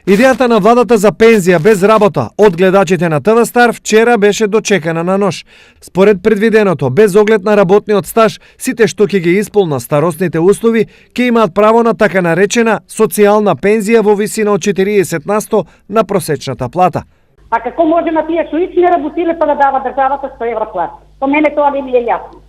Идејата на владата за пензија без работа од гледачите на ТВ Стар вчера беше дочекана на нож. Според предвиденото, без оглед на работниот стаж, сите што ќе ги исполна старосните услови ќе имаат право на така наречена социјална пензија во висина од 40% на просечната плата. А како може на тие што не работиле па да дава државата 100 евра плата? По мене тоа не ми е јасно.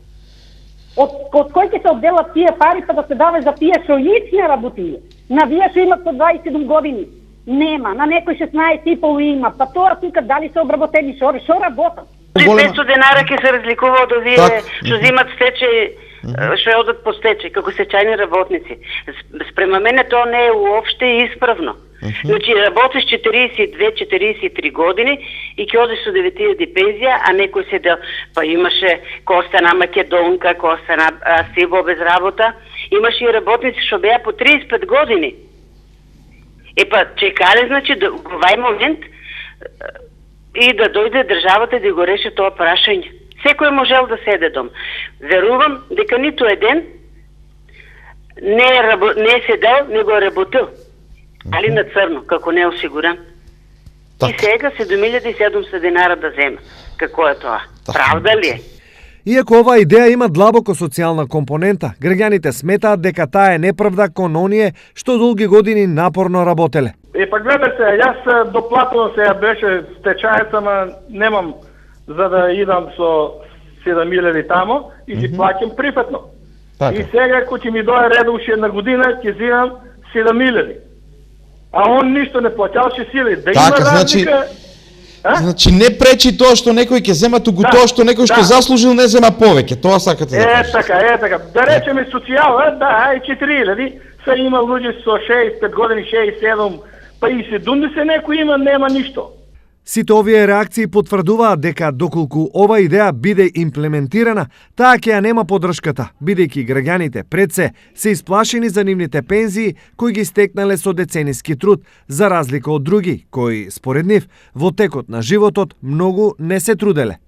Од кој ќе се одделат тие пари па да се даве за тие што не работиле? На вие што имат по 27 години? Нема, на некој 16 и пол има, па тоа тука дали се обработени, шо работат? 500 денара ќе се разликува од овие што земат стечај, што одат по стечај, како стечајни работници. Спрема мене тоа не е уопште исправно. Значи, работиш 42-43 години и ќе одиш со 9000 пензија, а некој се дел, па имаше Костана Македонка, Костана Сибо без работа, имаше и работници што беа по 35 години. Чекале, значи, до овај момент и да дојде државата да го реши тоа прашање. Секој можел да седе дом. Верувам дека ниту еден не е седел, не го е работил. Али на црно, како не е осигурен. И сега 7700 денара да зема. Како е тоа? Правда ли е? Иако оваа идеја има длабоко социјална компонента, граѓаните сметаат дека таа е неправда кон оние што долги години напорно работеле. Па гледате, јас доплатувам сега беше стечајец, ама немам за да идам со 7000 тамо и си плаќам прифатно. И сега кој ќе ми дое ред уште една година, ќе зимам 7000. А он ништо не плаќал 6000. Да има разлика. Значи не пречи тоа што некој ќе зема, туку тоа што некој што заслужил не зема повеќе. Тоа сакате да кажете. Така. Да речеме социјала, ај 4000, се има луѓе со 65 години, 67, па и 70 некој има, нема ништо. Сите овие реакции потврдуваат дека доколку ова идеја биде имплементирана, таа ќе ја нема поддршката, бидејќи граѓаните пред се исплашени за нивните пензии кои ги стекнале со децениски труд, за разлика од други кои, според нив, во текот на животот многу не се труделе.